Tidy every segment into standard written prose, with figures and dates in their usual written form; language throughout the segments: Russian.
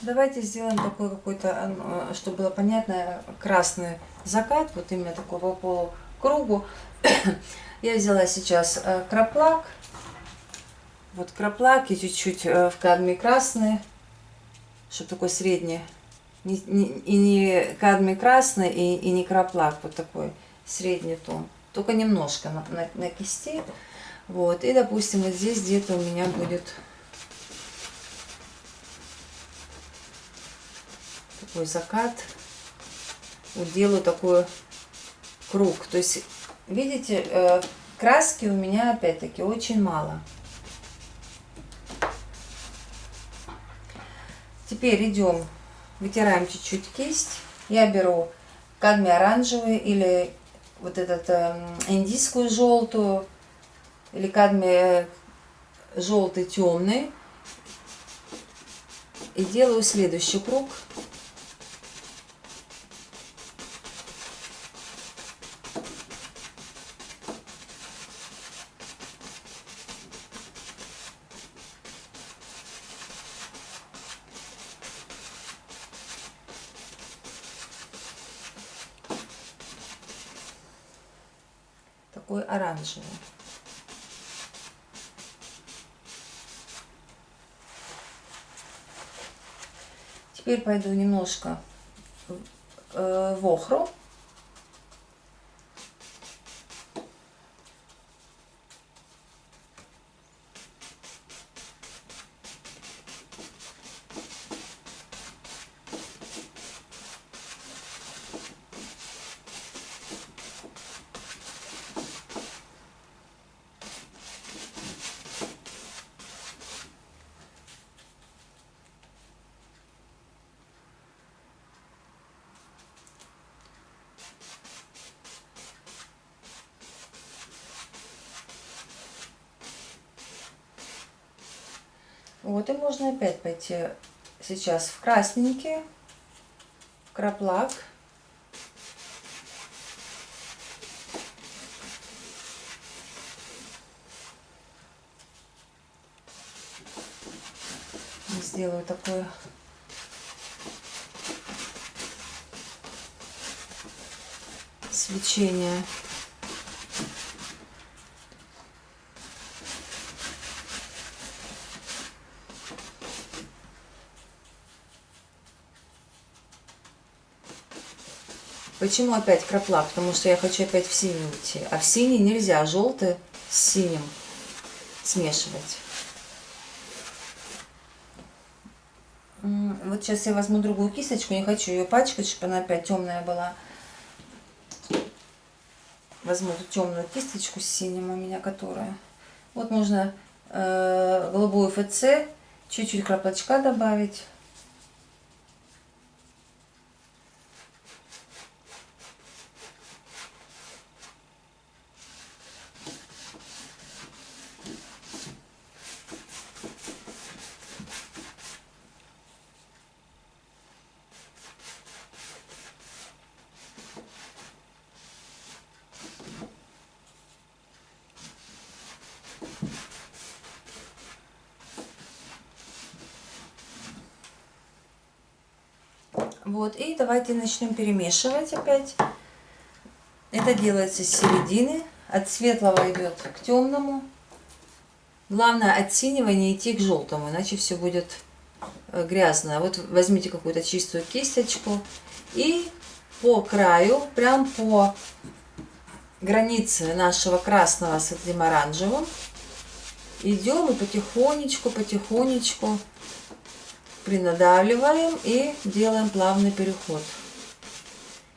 Давайте сделаем такой какой-то, чтобы было понятно, красный закат, вот именно такого полукругу. Я взяла сейчас краплак, вот краплак и чуть-чуть в кадмий красный, чтобы такой средний, и не кадмий красный, и не краплак, вот такой средний тон, только немножко на кисти. Вот, и допустим вот здесь где-то у меня будет такой закат, вот делаю такой круг, то есть видите, краски у меня опять-таки очень мало. Теперь идем, вытираем чуть-чуть кисть. Я беру кадмий оранжевый или вот этот индийскую желтую, или кадмий желтый темный. И делаю следующий круг. Такой оранжевый. Теперь пойду немножко в охру. Вот, и можно опять пойти сейчас в красненький, в краплак. Сделаю такое свечение. Почему опять краплак? Потому что я хочу опять в синий уйти. А в синий нельзя желтый с синим смешивать. Вот сейчас я возьму другую кисточку, не хочу ее пачкать, чтобы она опять темная была. Возьму эту темную кисточку с синим у меня, которая. Вот можно голубую ФЦ, чуть-чуть краплачка добавить. Вот, и давайте начнем перемешивать опять. Это делается с середины, от светлого идет к темному. Главное от синего не идти к желтому, иначе все будет грязно. Вот возьмите какую-то чистую кисточку и по краю, прям по границе нашего красного с этим оранжевым идем и потихонечку принадавливаем и делаем плавный переход.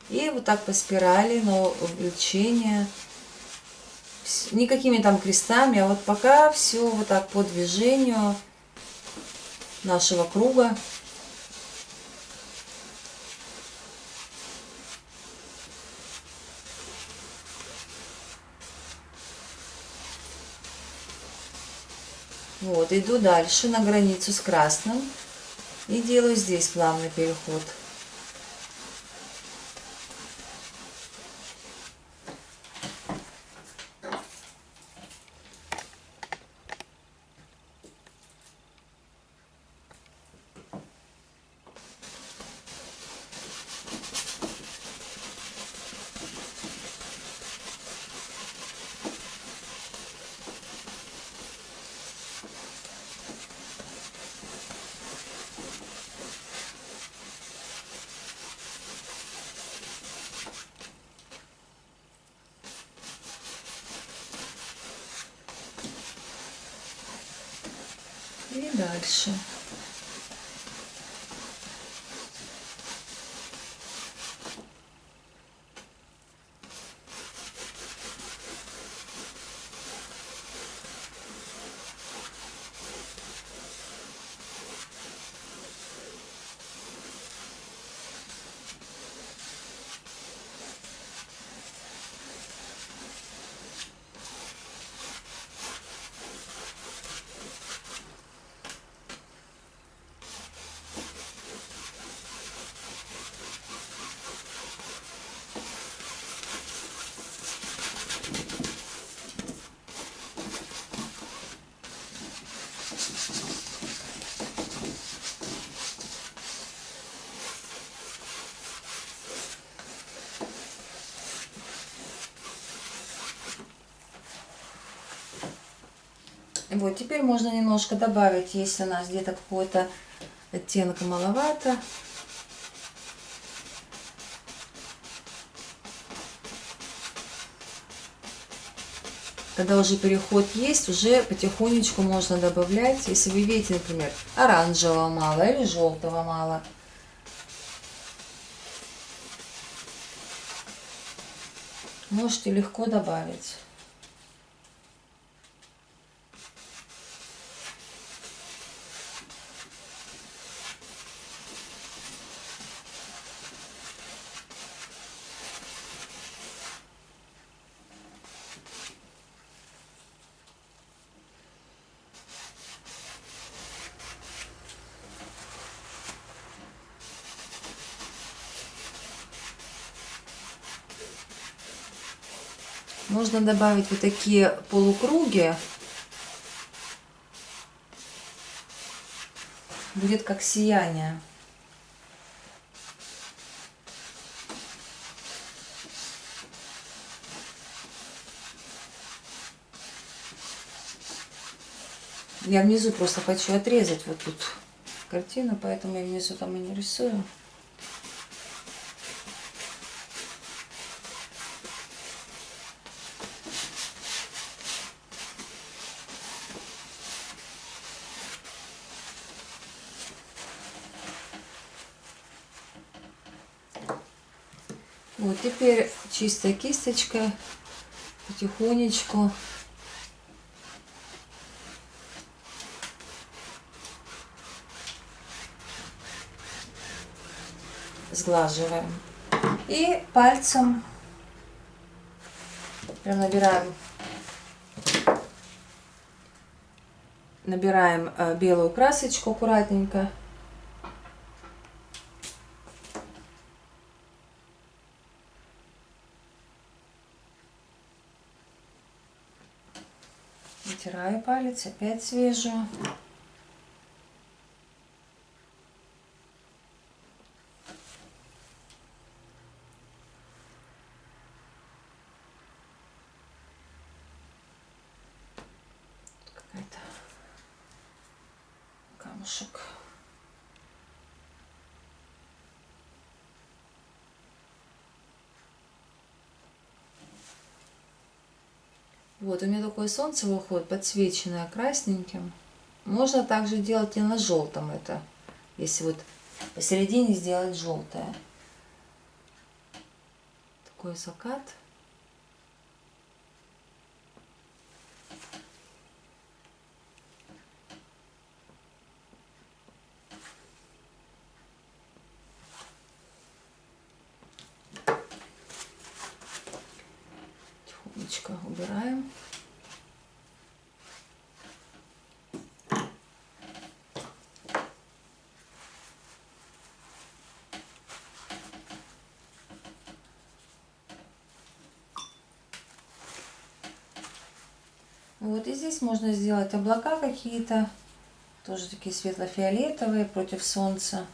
И вот так по спирали на увеличение, никакими там крестами, а вот пока все вот так по движению нашего круга. Вот, иду дальше на границу с красным и делаю здесь плавный переход. дальше. Вот, теперь можно немножко добавить, если у нас где-то какой-то оттенок маловато. Когда уже переход есть, уже потихонечку можно добавлять. Если вы видите, например, оранжевого мало или желтого мало. Можете легко добавить. Можно добавить вот такие полукруги. Будет как сияние. Я внизу просто хочу отрезать вот тут картину, поэтому я внизу там и не рисую. Вот теперь чистой кисточкой потихонечку сглаживаем. И пальцем прям набираем белую красочку аккуратненько. Вытираю палец, опять свежую. Какой-то камушек. Вот, у меня такое солнце выходит, подсвеченное красненьким. Можно также делать и на желтом это, если вот посередине сделать желтое. Такой закат. Тихонечко убираем. Вот и здесь можно сделать облака какие-то, тоже такие светло-фиолетовые против солнца.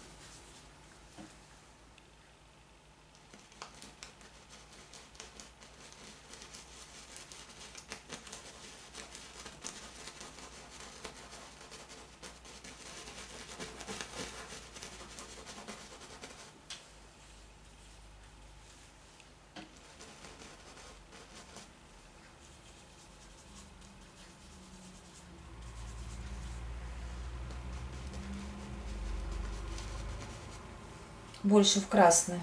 больше в красный.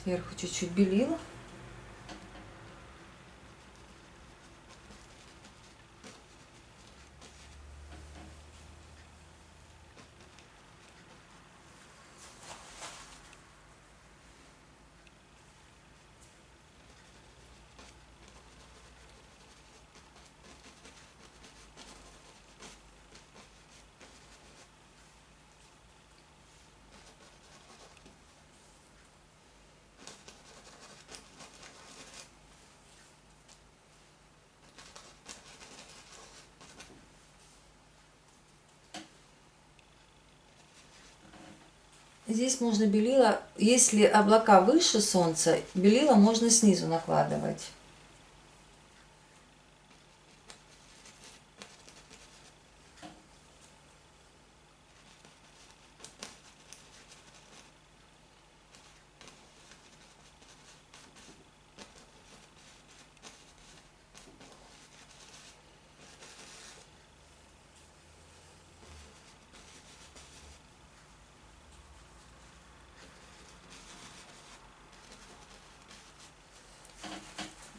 Сверху чуть-чуть белила. Здесь можно белила, если облака выше солнца, белила можно снизу накладывать.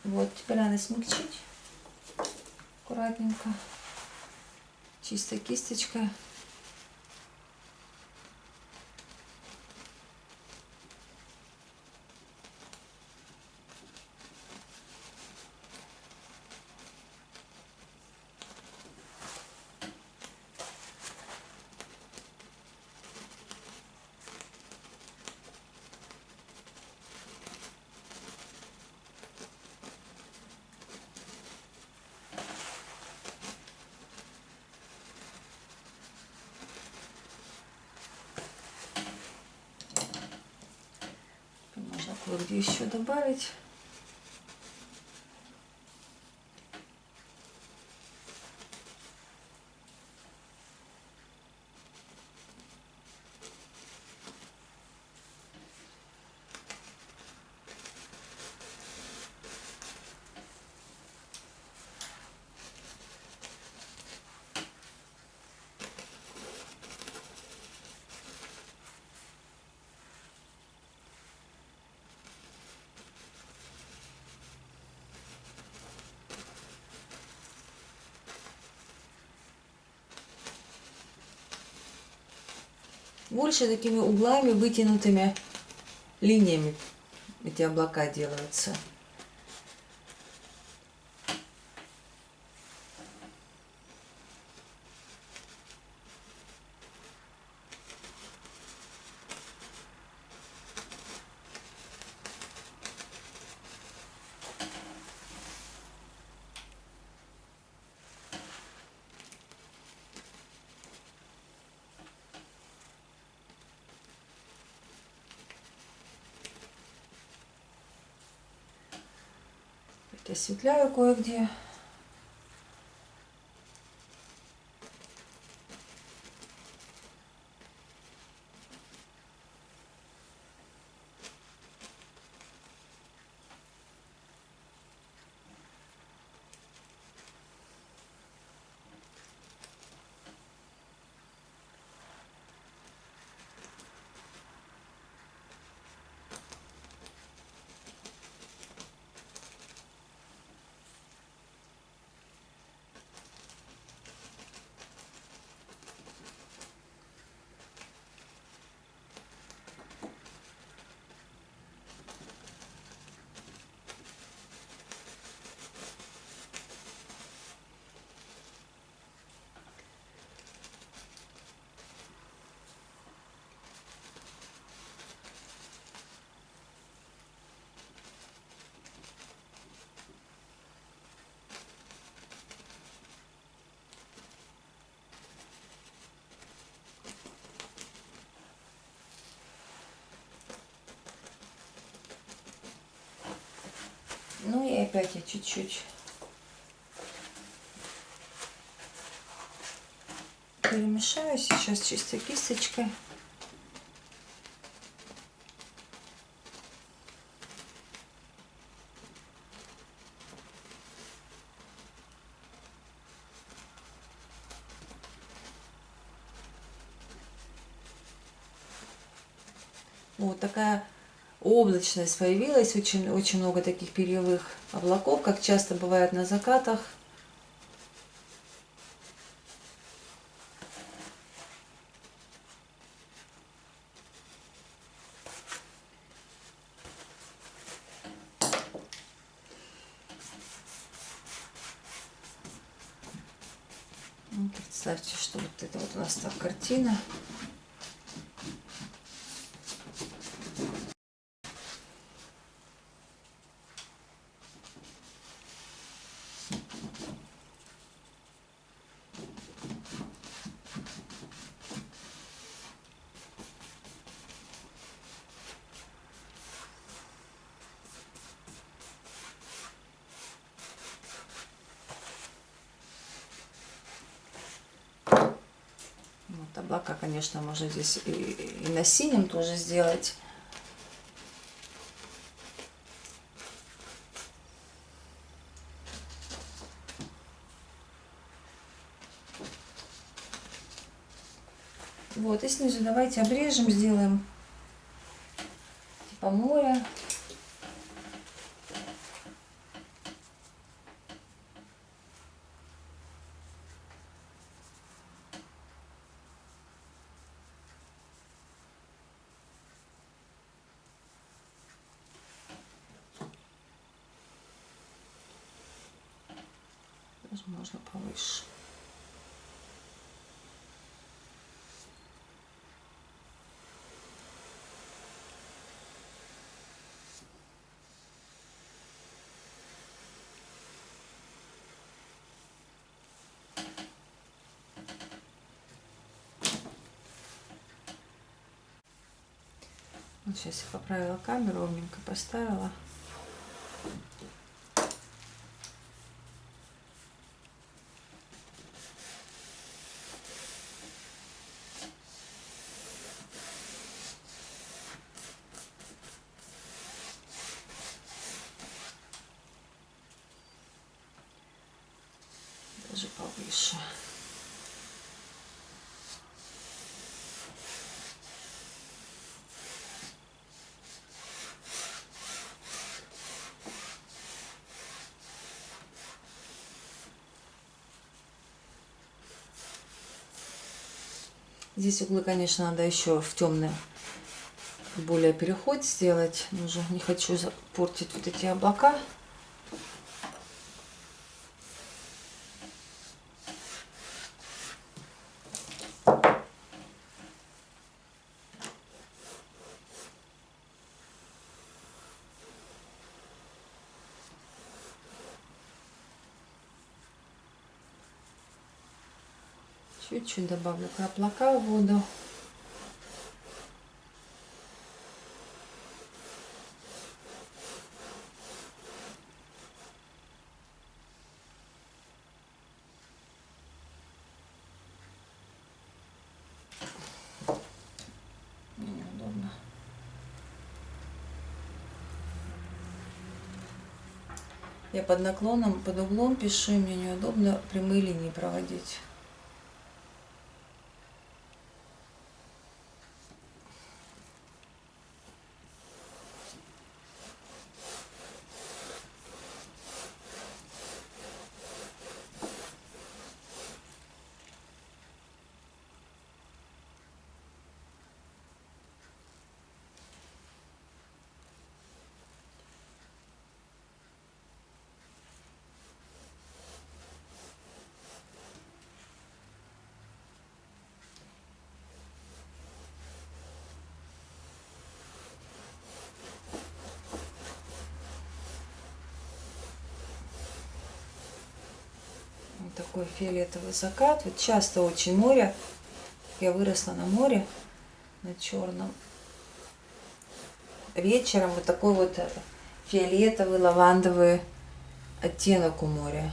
Вот, теперь надо смягчить аккуратненько, чистой кисточкой. Можно кое-где еще добавить. Больше такими углами, вытянутыми линиями эти облака делаются. Осветляю кое-где. Ну и опять я чуть-чуть перемешаю сейчас чистой кисточкой. Вот такая облачность появилась, очень много таких перьевых облаков, как часто бывает на закатах. Ну, представьте, что вот это вот у нас так картина. Вот облака, конечно, можно здесь и на синем тоже сделать. Вот, и снизу давайте обрежем, сделаем типа море. Даже можно повыше. Вот сейчас я поправила камеру, ровненько поставила. Даже повыше. Здесь углы, конечно, надо еще в темный более переход сделать. Уже не хочу портить вот эти облака. Чуть-чуть добавлю краплака в воду. Неудобно. Я под наклоном, под углом пишу, и мне неудобно прямые линии проводить. Вот такой фиолетовый закат. Вот часто очень море. Я выросла на море, на Черном. Вечером вот такой вот фиолетовый, лавандовый оттенок у моря.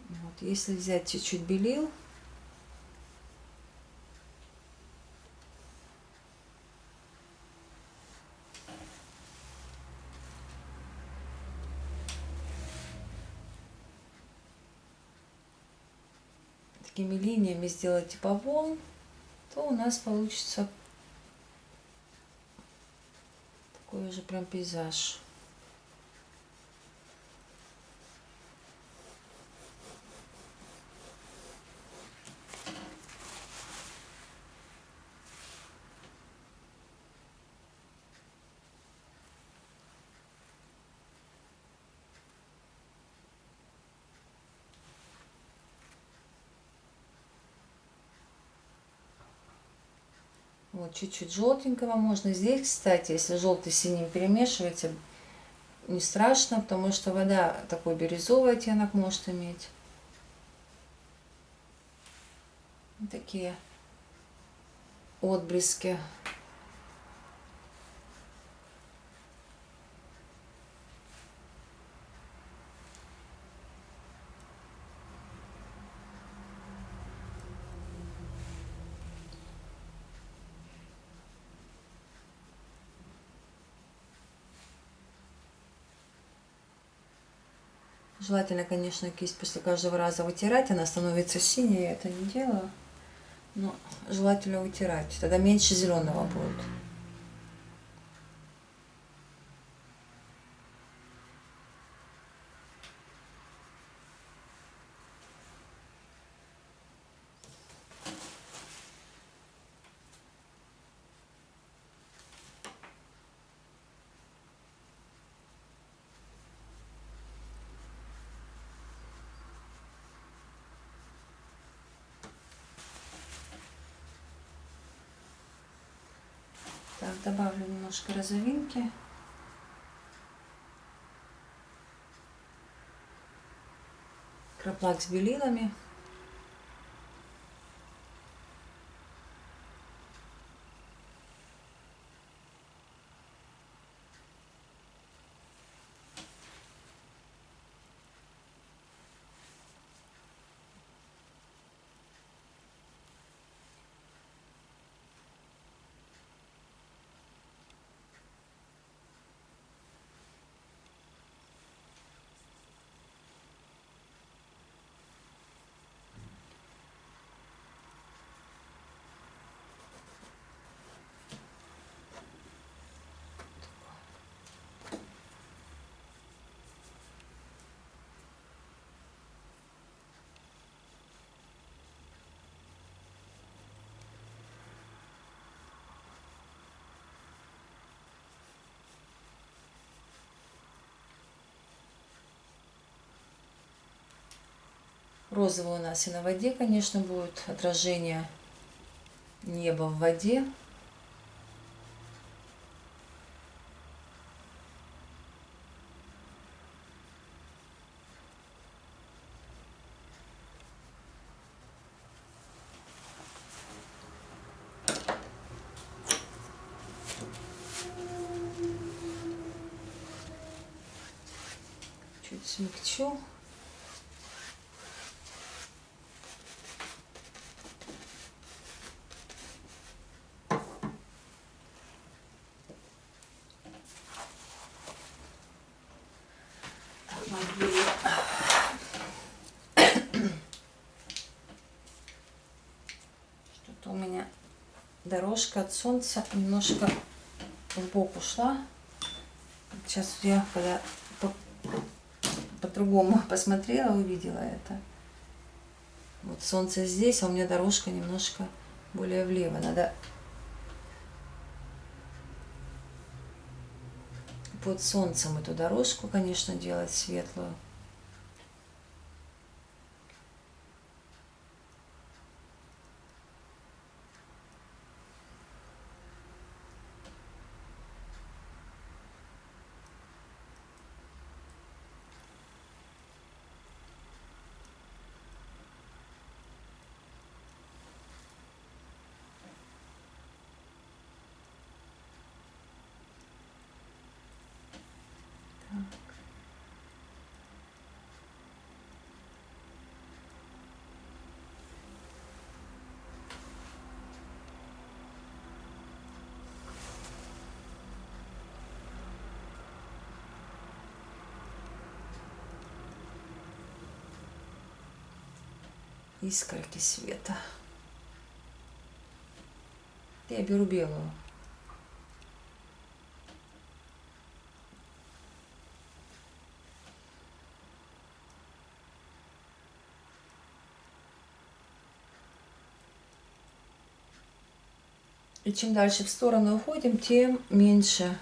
Вот, если взять чуть-чуть белил, такими линиями сделать типа волн, то у нас получится такой уже прям пейзаж. Вот чуть-чуть желтенького можно. Здесь, кстати, если желтый с синим перемешивается, не страшно, потому что вода такой бирюзовый оттенок может иметь. Вот такие отблески. Желательно, конечно, кисть после каждого раза вытирать, она становится синей, я это не делаю. Но желательно вытирать, тогда меньше зеленого будет. Так, добавлю немножко розовинки. Краплак с белилами. Розовый у нас и на воде, конечно, будет отражение неба в воде. Чуть смягчу. Что-то у меня дорожка от солнца немножко в бок ушла. Сейчас я когда по-другому посмотрела, увидела это. Вот солнце здесь, а у меня дорожка немножко более влево. Надо под солнцем эту дорожку, конечно, делать светлую. искорки света. Я беру белую. И чем дальше в сторону уходим, тем меньше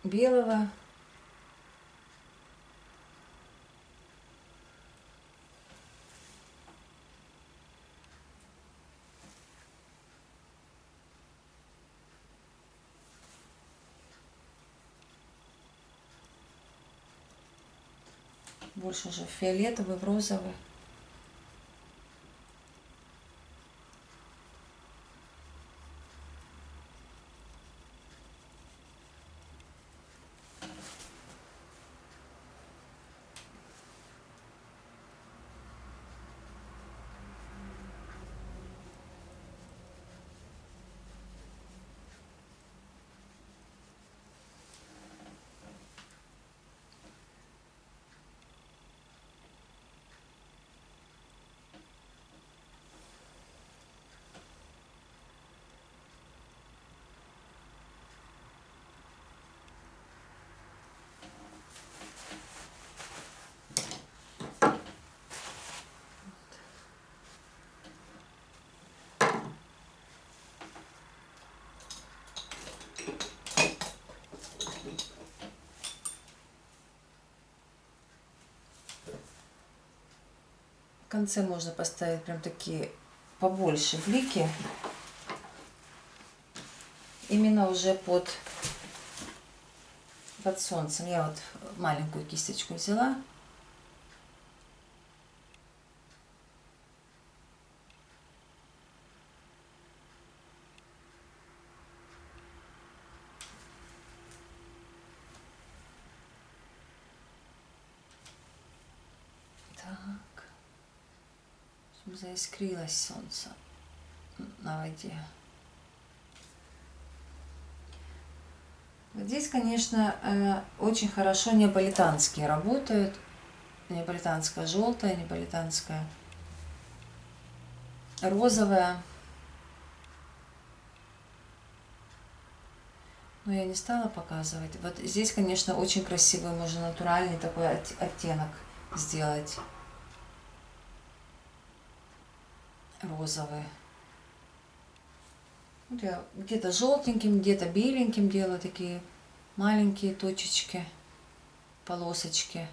белого. Больше уже в фиолетовый, в розовый. В конце можно поставить прям такие побольше блики. Именно уже под солнцем. Я вот маленькую кисточку взяла. Так. Чтобы заискрилось солнце на воде. Здесь, конечно, очень хорошо неаполитанские работают. Неаполитанская желтая, неаполитанская розовая. Но я не стала показывать. Вот здесь, конечно, очень красивый, можно натуральный такой оттенок сделать. Розовый. Вот я где-то желтеньким, где-то беленьким делаю такие маленькие точечки, полосочки.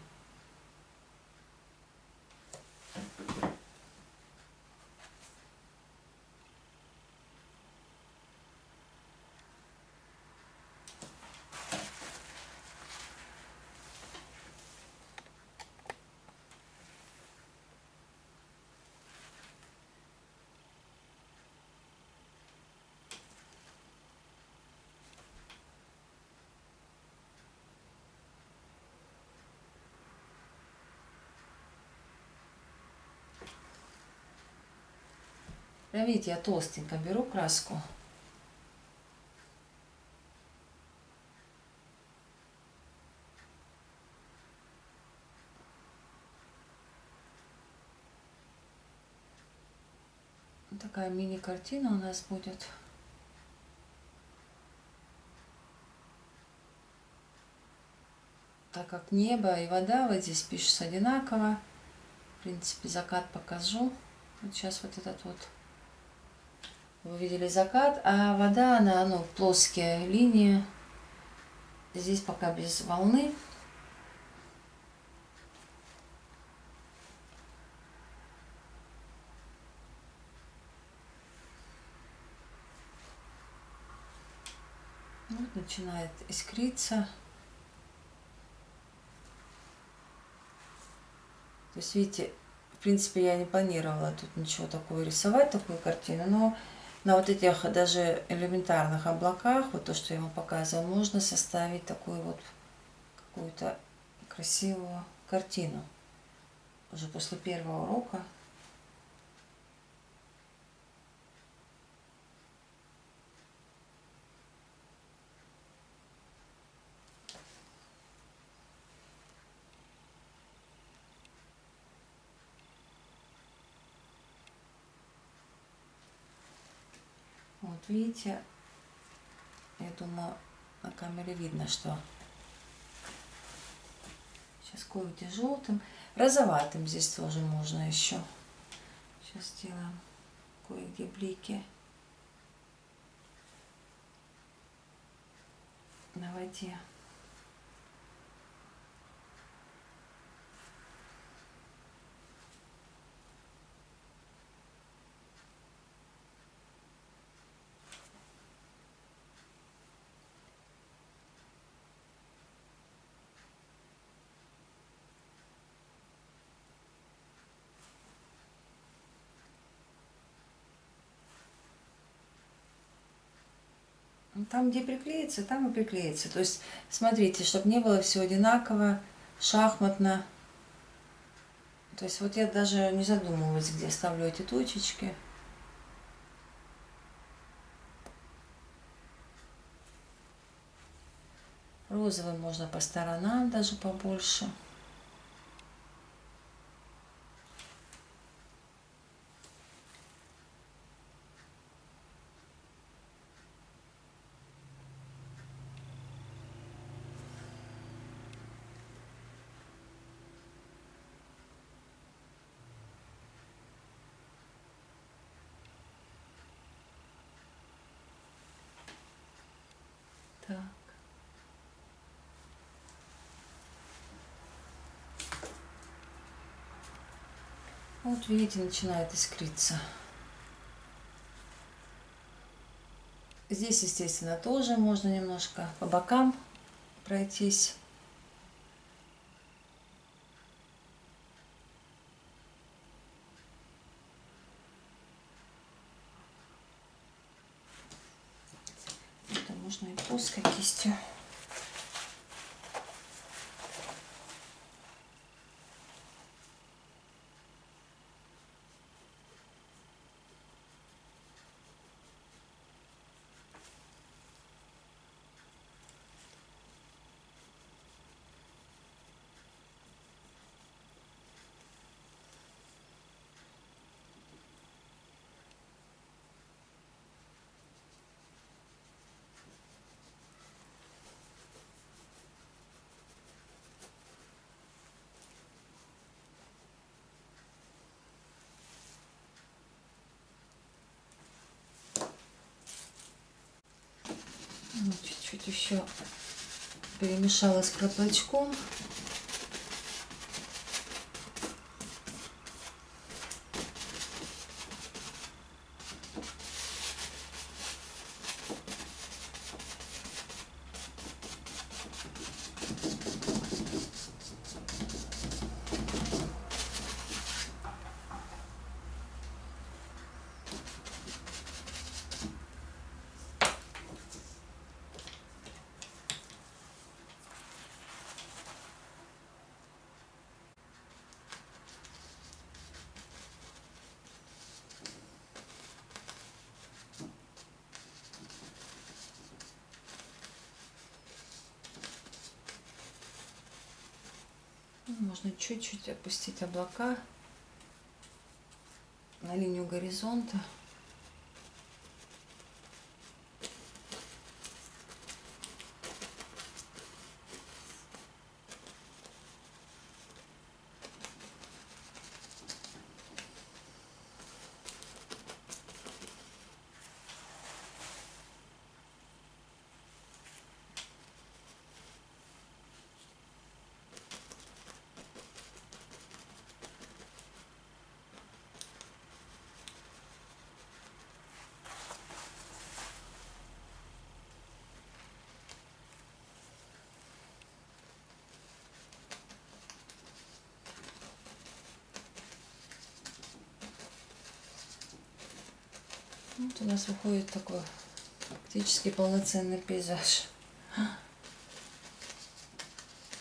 Прям видите, я толстенько беру краску. Такая мини-картина у нас будет. Так как небо и вода вот здесь пишется одинаково. В принципе, закат покажу. Вот сейчас вот этот вот. Вы видели закат, а вода, она, ну, плоские линии. Здесь пока без волны. Вот начинает искриться. То есть, видите, в принципе, я не планировала тут ничего такого рисовать, такую картину, но на вот этих даже элементарных облаках, вот то, что я вам показывала, можно составить такую вот какую-то красивую картину. Уже после первого урока. Вот видите, я думаю, на камере видно, что сейчас кое-где желтым. Розоватым здесь тоже можно еще. Сейчас сделаем кое-где блики на воде. Там, где приклеится, там и приклеится. То есть, смотрите, чтобы не было все одинаково, шахматно. То есть, вот я даже не задумываюсь, где ставлю эти точечки. Розовый можно по сторонам даже побольше. Так. Вот видите, начинает искриться. Здесь, естественно, тоже можно немножко по бокам пройтись. Это можно и плоской кистью. Чуть-чуть еще перемешала с краплачком. Можно чуть-чуть опустить облака на линию горизонта. Вот у нас выходит такой практически полноценный пейзаж.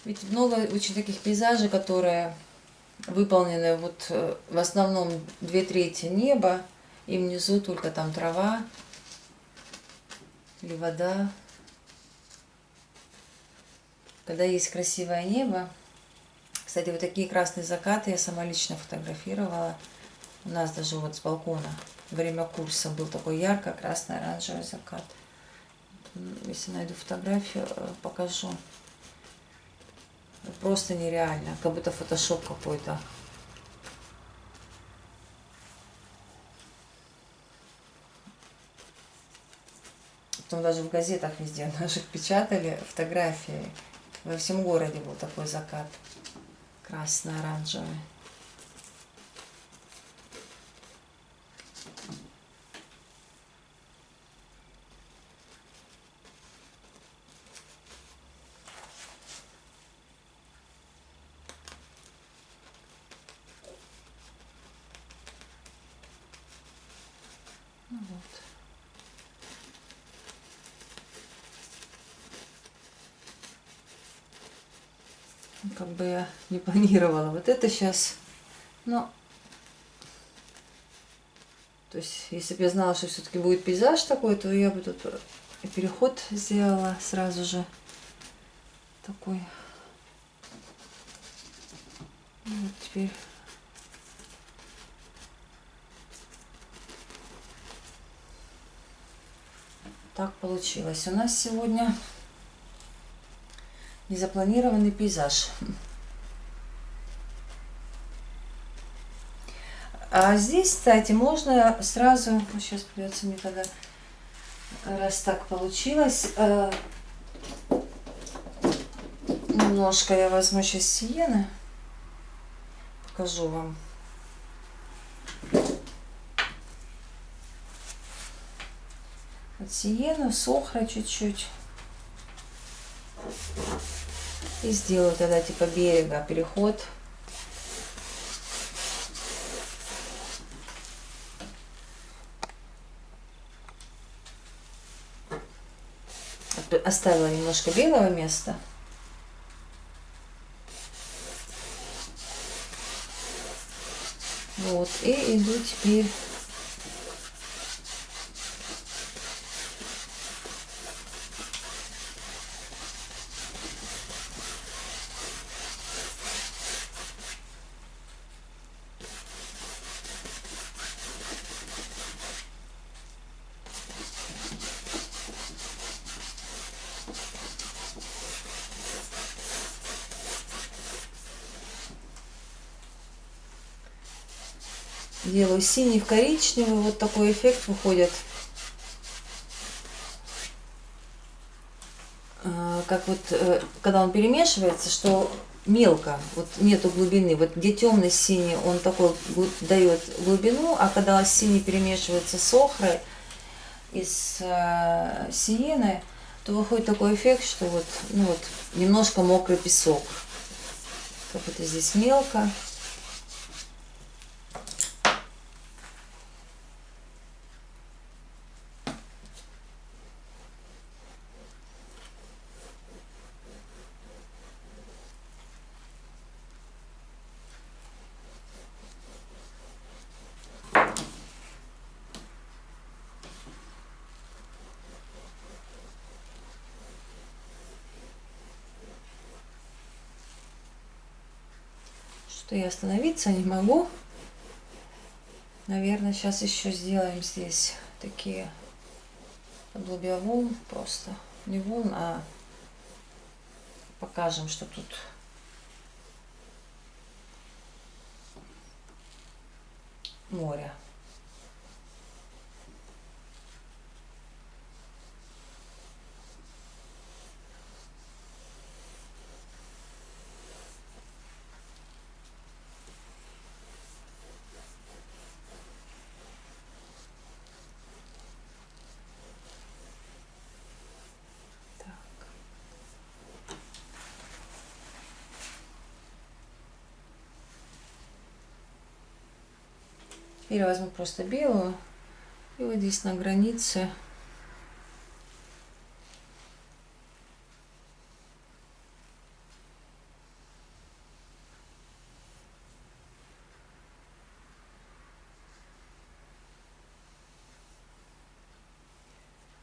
Ведь много очень таких пейзажей, которые выполнены вот в основном 2/3 неба, и внизу только там трава или вода. Когда есть красивое небо. Кстати, вот такие красные закаты я сама лично фотографировала. У нас даже вот с балкона во время курса был такой ярко-красно-оранжевый закат. Если найду фотографию, покажу. Просто нереально, как будто фотошоп какой-то. Потом даже в газетах везде наших печатали фотографии. Во всем городе был такой закат. Красно-оранжевый. Ну вот. Как бы я не планировала вот это сейчас, но то есть если бы я знала, что все-таки будет пейзаж такой, то я бы тут и переход сделала сразу же такой. И вот теперь так получилось. У нас сегодня незапланированный пейзаж. А здесь, кстати, можно сразу, сейчас придется мне тогда, раз так получилось, немножко я возьму сейчас сиены, покажу вам. Вот сиену, сохра чуть-чуть. И сделаю тогда типа берега переход. Оставила немножко белого места. Вот, и иду теперь делаю синий в коричневый, вот такой эффект выходит. Как вот, когда он перемешивается, что мелко, вот нету глубины. Вот где темный синий, он такой дает глубину, а когда синий перемешивается с охрой и с сиеной, то выходит такой эффект, что вот, ну вот немножко мокрый песок. Как это здесь мелко. Что я остановиться не могу. Наверное, сейчас еще сделаем здесь такие подобия волн, просто не волн, а покажем, что тут море. Теперь возьму просто белую и вот здесь на границе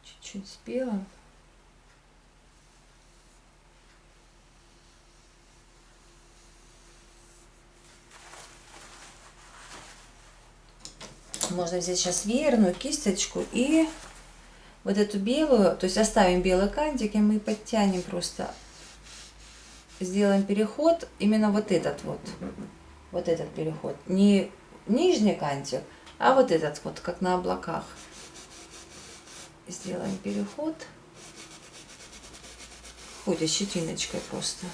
чуть-чуть с белым. Можно взять сейчас веерную кисточку и вот эту белую, то есть оставим белый кантик, и мы подтянем просто, сделаем переход, именно вот этот переход, не нижний кантик, а вот этот вот, как на облаках. Сделаем переход, ходя щетиночкой просто.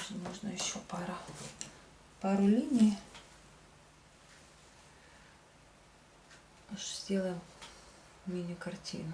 Можно еще пару линий. Сделаем мини-картину.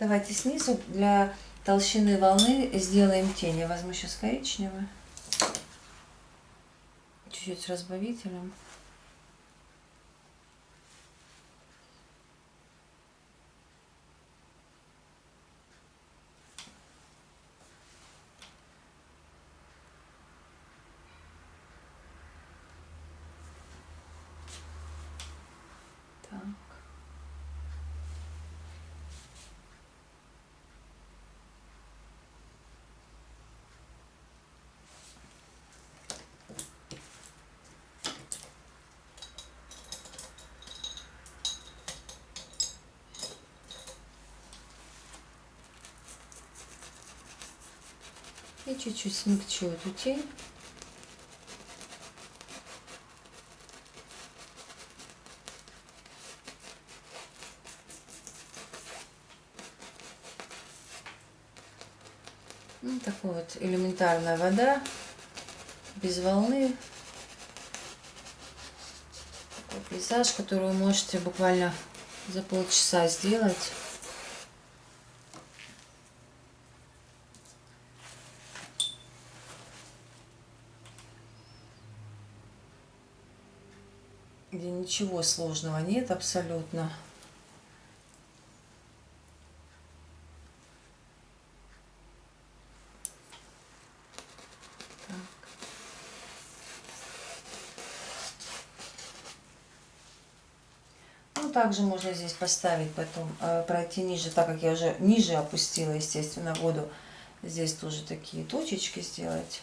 Давайте снизу для толщины волны сделаем тень. Я возьму сейчас коричневый, чуть-чуть с разбавителем. Так. И чуть-чуть смягчу эту тень. Ну, такой вот элементарная вода, без волны. Такой пейзаж, который вы можете буквально за полчаса сделать. Где ничего сложного нет абсолютно. Также можно здесь поставить, потом пройти ниже, так как я уже ниже опустила, естественно, воду. Здесь тоже такие точечки сделать,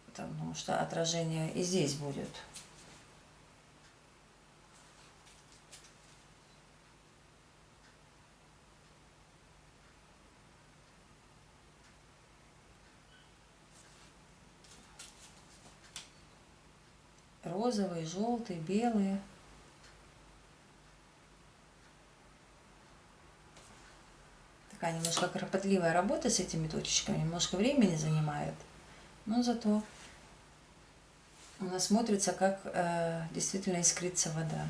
потому что отражение и здесь будет. Розовые, желтые, белые. Такая немножко кропотливая работа с этими точечками, немножко времени занимает, но зато у нас смотрится, как действительно искрится вода.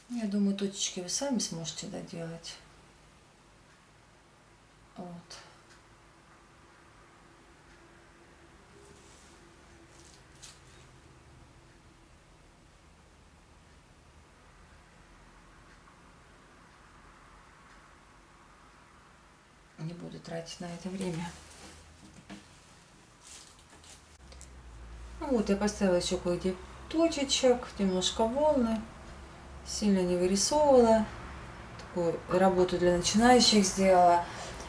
Я думаю, точечки вы сами сможете доделать. Вот. Не буду тратить на это время. Ну, Вот я поставила еще кое-где точечек, немножко волны, сильно не вырисовывала. Такую работу для начинающих сделала.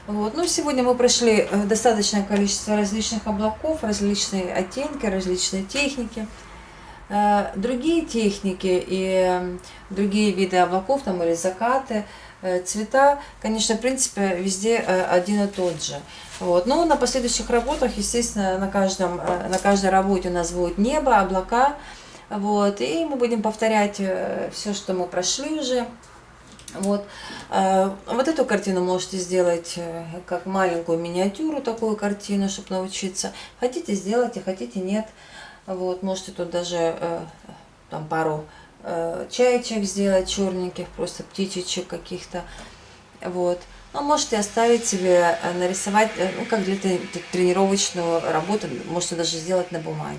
Вот. Ну, сегодня мы прошли достаточное количество различных облаков, различные оттенки, различные техники. Другие техники и другие виды облаков там, или закаты, цвета, конечно, в принципе, везде один и тот же. Вот. Но на последующих работах, естественно, на каждой работе у нас будет небо, облака. Вот. И мы будем повторять все, что мы прошли уже. Вот. Вот эту картину можете сделать как маленькую миниатюру, такую картину, чтобы научиться. Хотите сделайте, хотите нет. Вот, можете тут даже там пару чаечек сделать черненьких, просто птичечек каких-то. Вот. Но можете оставить себе, нарисовать, ну, как для тренировочную работу, можете даже сделать на бумаге.